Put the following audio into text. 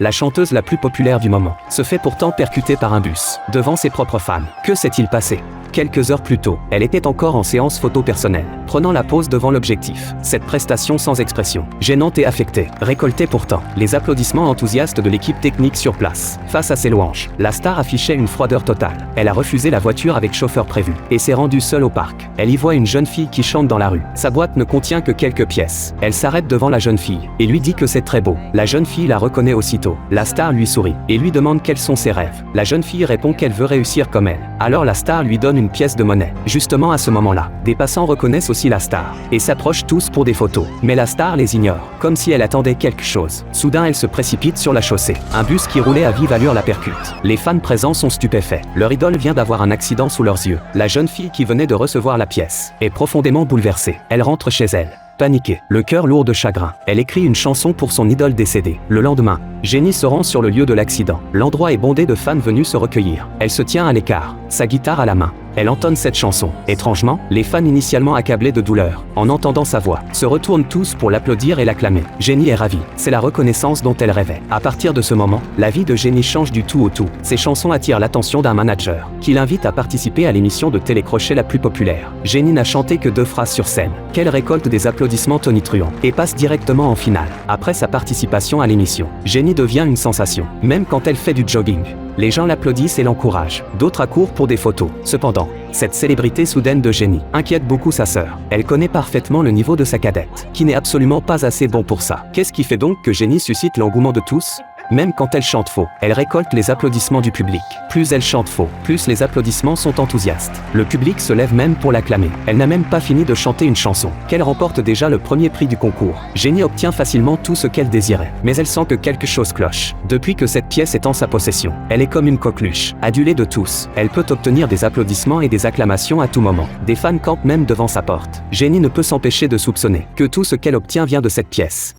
la chanteuse la plus populaire du moment, se fait pourtant percuter par un bus, devant ses propres fans. Que s'est-il passé? Quelques heures plus tôt, elle était encore en séance photo personnelle, prenant la pose devant l'objectif. Cette prestation sans expression, gênante et affectée, récoltait pourtant les applaudissements enthousiastes de l'équipe technique sur place. Face à ses louanges, la star affichait une froideur totale. Elle a refusé la voiture avec chauffeur prévu, et s'est rendue seule au parc. Elle y voit une jeune fille qui chante dans la rue. Sa boîte ne contient que quelques pièces. Elle s'arrête devant la jeune fille, et lui dit que c'est très beau. La jeune fille la reconnaît aussitôt. La star lui sourit, et lui demande quels sont ses rêves. La jeune fille répond qu'elle veut réussir comme elle. Alors la star lui donne une pièce de monnaie. Justement à ce moment-là, des passants reconnaissent aussi la star, et s'approchent tous pour des photos. Mais la star les ignore, comme si elle attendait quelque chose. Soudain elle se précipite sur la chaussée. Un bus qui roulait à vive allure la percute. Les fans présents sont stupéfaits. Leur idole vient d'avoir un accident sous leurs yeux. La jeune fille qui venait de recevoir la pièce est profondément bouleversée. Elle rentre chez elle, paniquée, le cœur lourd de chagrin. Elle écrit une chanson pour son idole décédée. Le lendemain, Jenny se rend sur le lieu de l'accident. L'endroit est bondé de fans venus se recueillir. Elle se tient à l'écart, sa guitare à la main. Elle entonne cette chanson. Étrangement, les fans initialement accablés de douleur, en entendant sa voix, se retournent tous pour l'applaudir et l'acclamer. Jenny est ravie. C'est la reconnaissance dont elle rêvait. À partir de ce moment, la vie de Jenny change du tout au tout. Ses chansons attirent l'attention d'un manager, qui l'invite à participer à l'émission de télécrochet la plus populaire. Jenny n'a chanté que 2 phrases sur scène, qu'elle récolte des applaudissements tonitruants, et passe directement en finale. Après sa participation à l'émission, Jenny devient une sensation, même quand elle fait du jogging. Les gens l'applaudissent et l'encouragent. D'autres accourent pour des photos. Cependant, cette célébrité soudaine de Jenny inquiète beaucoup sa sœur. Elle connaît parfaitement le niveau de sa cadette, qui n'est absolument pas assez bon pour ça. Qu'est-ce qui fait donc que Jenny suscite l'engouement de tous? Même quand elle chante faux, elle récolte les applaudissements du public. Plus elle chante faux, plus les applaudissements sont enthousiastes. Le public se lève même pour l'acclamer. Elle n'a même pas fini de chanter une chanson, qu'elle remporte déjà le premier prix du concours. Jenny obtient facilement tout ce qu'elle désirait. Mais elle sent que quelque chose cloche. Depuis que cette pièce est en sa possession, elle est comme une coqueluche, adulée de tous. Elle peut obtenir des applaudissements et des acclamations à tout moment. Des fans campent même devant sa porte. Jenny ne peut s'empêcher de soupçonner que tout ce qu'elle obtient vient de cette pièce.